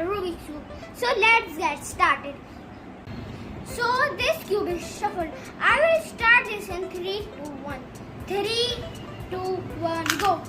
Rubik's cube. So let's get started. So this cube is shuffled. I will start this in 3, 2, 1. 3, 2, 1, go.